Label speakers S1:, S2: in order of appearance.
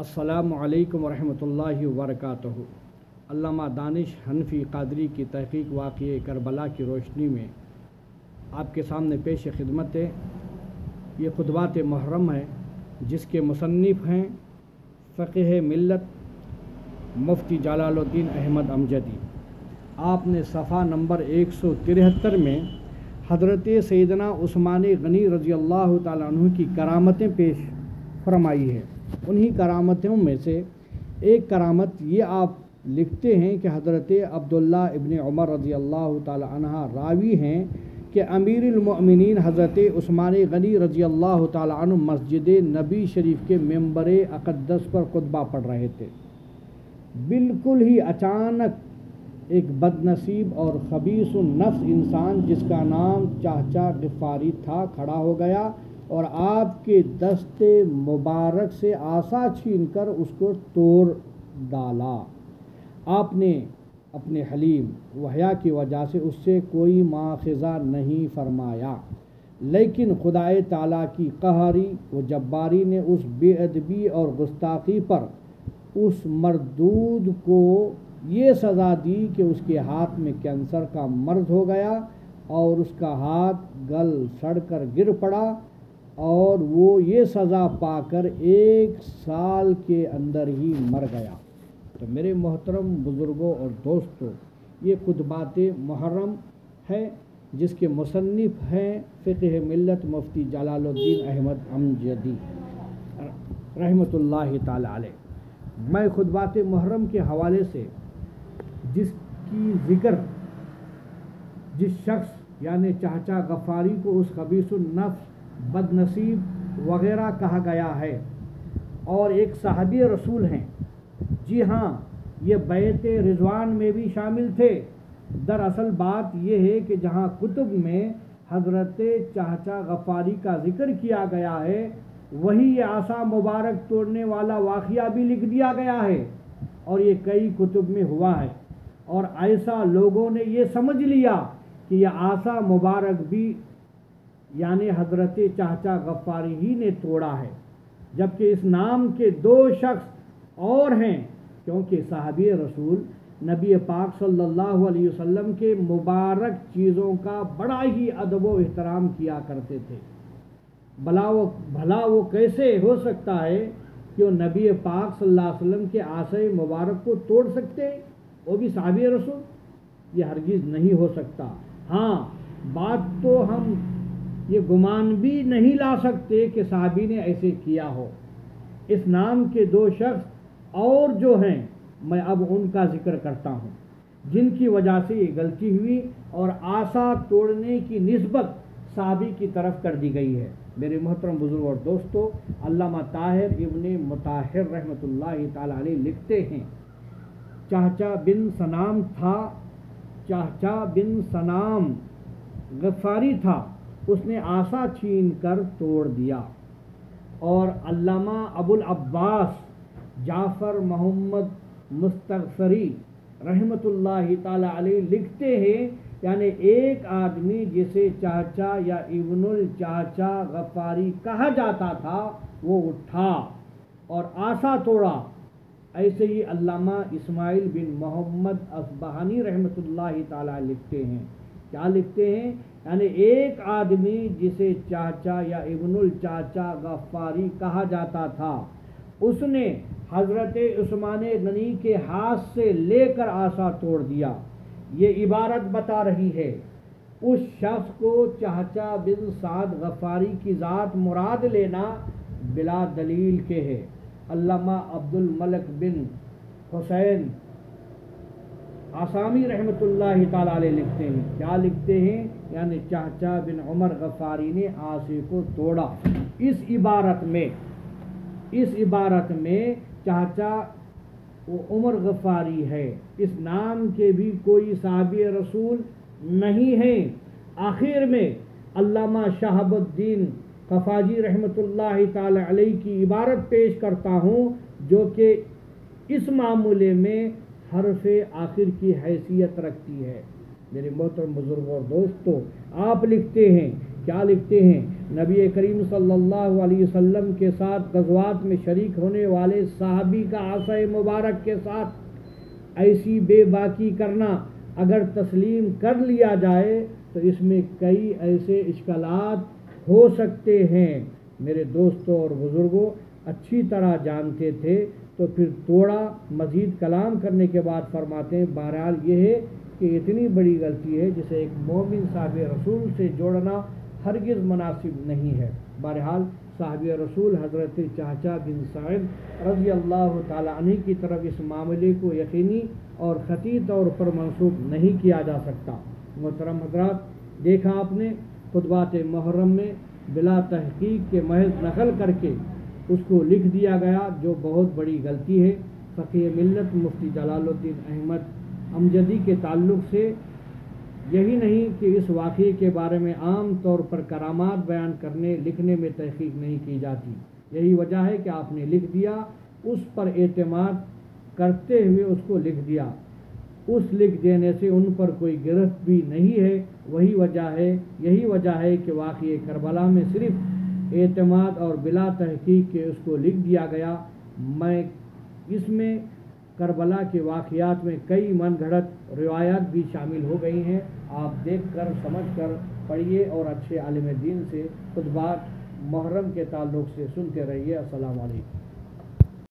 S1: السلام علیکم ورحمۃ اللہ وبرکاتہ۔ علامہ دانش حنفی قادری کی تحقیق واقعہ کربلا کی روشنی میں آپ کے سامنے پیش خدمت ہے۔ یہ خطبات محرم ہے جس کے مصنف ہیں فقیہ ملت مفتی جلال الدین احمد امجدی۔ آپ نے صفحہ نمبر 173 میں حضرت سیدنا عثمان غنی رضی اللہ تعالیٰ عنہ کی کرامتیں پیش فرمائی ہے۔ انہی کرامتوں میں سے ایک کرامت یہ آپ لکھتے ہیں کہ حضرت عبداللہ ابن عمر رضی اللہ تعالیٰ عنہ راوی ہیں کہ امیر المؤمنین حضرت عثمان غنی رضی اللہ تعالیٰ عنہ مسجد نبی شریف کے ممبر اقدس پر خطبہ پڑھ رہے تھے۔ بالکل ہی اچانک ایک بد نصیب اور خبیث النفس انسان جس کا نام چاچا غفاری تھا کھڑا ہو گیا اور آپ کے دست مبارک سے عصا چھین کر اس کو توڑ ڈالا۔ آپ نے اپنے حلیم و حیا کی وجہ سے اس سے کوئی مواخذہ نہیں فرمایا، لیکن خدائے تعالیٰ کی قہری و جباری نے اس بے ادبی اور گستاخی پر اس مردود کو یہ سزا دی کہ اس کے ہاتھ میں کینسر کا مرض ہو گیا اور اس کا ہاتھ گل سڑ کر گر پڑا اور وہ یہ سزا پا کر 1 سال کے اندر ہی مر گیا۔ تو میرے محترم بزرگوں اور دوستوں، یہ خطبات محرم ہے جس کے مصنف ہیں فقہ ملت مفتی جلال الدین احمد امجدی رحمۃ اللہ تعالی علیہ۔ میں خطبات محرم کے حوالے سے جس کی ذکر جس شخص یعنی چاچا غفاری کو اس خبیث النفس بد نصیب وغیرہ کہا گیا ہے اور ایک صحابی رسول ہیں، جی ہاں یہ بیعت رضوان میں بھی شامل تھے۔ دراصل بات یہ ہے کہ جہاں کتب میں حضرت چاچا غفاری کا ذکر کیا گیا ہے وہی یہ عصا مبارک توڑنے والا واقعہ بھی لکھ دیا گیا ہے اور یہ کئی کتب میں ہوا ہے، اور ایسا لوگوں نے یہ سمجھ لیا کہ یہ عصا مبارک بھی یعنی حضرت چاچا غفاری ہی نے توڑا ہے، جبکہ اس نام کے 2 شخص اور ہیں، کیونکہ صحابی رسول نبی پاک صلی اللہ علیہ وسلم کے مبارک چیزوں کا بڑا ہی ادب و احترام کیا کرتے تھے۔ بھلا وہ کیسے ہو سکتا ہے کہ وہ نبی پاک صلی اللہ علیہ وسلم کے عصا مبارک کو توڑ سکتے، وہ بھی صحابی رسول؟ یہ ہرگز نہیں ہو سکتا۔ ہاں بات تو ہم یہ گمان بھی نہیں لا سکتے کہ صحابی نے ایسے کیا ہو۔ اس نام کے 2 شخص اور جو ہیں میں اب ان کا ذکر کرتا ہوں جن کی وجہ سے یہ غلطی ہوئی اور عصا توڑنے کی نسبت صحابی کی طرف کر دی گئی ہے۔ میرے محترم بزرگ اور دوستو، علامہ طاہر ابن مطہر رحمۃ اللہ تعالی علیہ لکھتے ہیں چاچا بن سنام غفاری تھا، اس نے عصا چھین کر توڑ دیا۔ اور علامہ ابو العباس جعفر محمد مستغفری رحمۃ اللہ تعالی علیہ لکھتے ہیں یعنی ایک آدمی جسے چاچا یا ابن الچاچا غفاری کہا جاتا تھا وہ اٹھا اور عصا توڑا۔ ایسے ہی علامہ اسماعیل بن محمد اصبہانی رحمۃ اللہ تعالی لکھتے ہیں، کیا لکھتے ہیں؟ یعنی ایک آدمی جسے چاچا یا ابن الچاچا غفاری کہا جاتا تھا اس نے حضرت عثمان غنی کے ہاتھ سے لے کر عصا توڑ دیا۔ یہ عبارت بتا رہی ہے اس شخص کو چاچا بن سعد غفاری کی ذات مراد لینا بلا دلیل کے ہے۔ علامہ عبد الملک بن حسین آسامی رحمۃ اللہ تعالی علیہ لکھتے ہیں، کیا لکھتے ہیں؟ یعنی چاچا بن عمر غفاری نے عصا کو توڑا۔ اس عبارت میں چاچا عمر غفاری ہے، اس نام کے بھی کوئی صحابی رسول نہیں ہیں۔ آخر میں علامہ شہاب الدین قفاجی رحمۃ اللہ تعالی علیہ کی عبارت پیش کرتا ہوں جو کہ اس معاملے میں حرف آخر کی حیثیت رکھتی ہے۔ میرے محترم بزرگوں اور دوستوں، آپ لکھتے ہیں کیا لکھتے ہیں؟ نبی کریم صلی اللہ علیہ وسلم کے ساتھ غزوات میں شریک ہونے والے صحابی کا عصا مبارک کے ساتھ ایسی بے باکی کرنا اگر تسلیم کر لیا جائے تو اس میں کئی ایسے اشکالات ہو سکتے ہیں۔ میرے دوستوں اور بزرگوں اچھی طرح جانتے تھے تو پھر تھوڑا مزید کلام کرنے کے بعد فرماتے ہیں بہرحال یہ ہے کہ اتنی بڑی غلطی ہے جسے ایک مومن صاحب رسول سے جوڑنا ہرگز مناسب نہیں ہے۔ بہرحال صحابی رسول حضرت چاچا بن سعد رضی اللہ تعالیٰ عنہ کی طرف اس معاملے کو یقینی اور قطعی طور پر منسوب نہیں کیا جا سکتا۔ محترم حضرات، دیکھا آپ نے خطبات محرم میں بلا تحقیق کے محض نقل کر کے اس کو لکھ دیا گیا، جو بہت بڑی غلطی ہے۔ فقیہ ملت مفتی جلال الدین احمد امجدی کے تعلق سے یہی نہیں کہ اس واقعے کے بارے میں عام طور پر کرامات بیان کرنے لکھنے میں تحقیق نہیں کی جاتی، یہی وجہ ہے کہ آپ نے لکھ دیا، اس پر اعتماد کرتے ہوئے اس کو لکھ دیا، اس لکھ دینے سے ان پر کوئی گرفت بھی نہیں ہے۔ یہی وجہ ہے کہ واقعہ کربلا میں صرف اعتماد اور بلا تحقیق کے اس کو لکھ دیا گیا۔ اس میں کربلا کے واقعات میں کئی من گھڑت روایات بھی شامل ہو گئی ہیں۔ آپ دیکھ کر سمجھ کر پڑھیے اور اچھے عالم دین سے خطبات محرم کے تعلق سے سنتے رہیے۔ السلام علیکم۔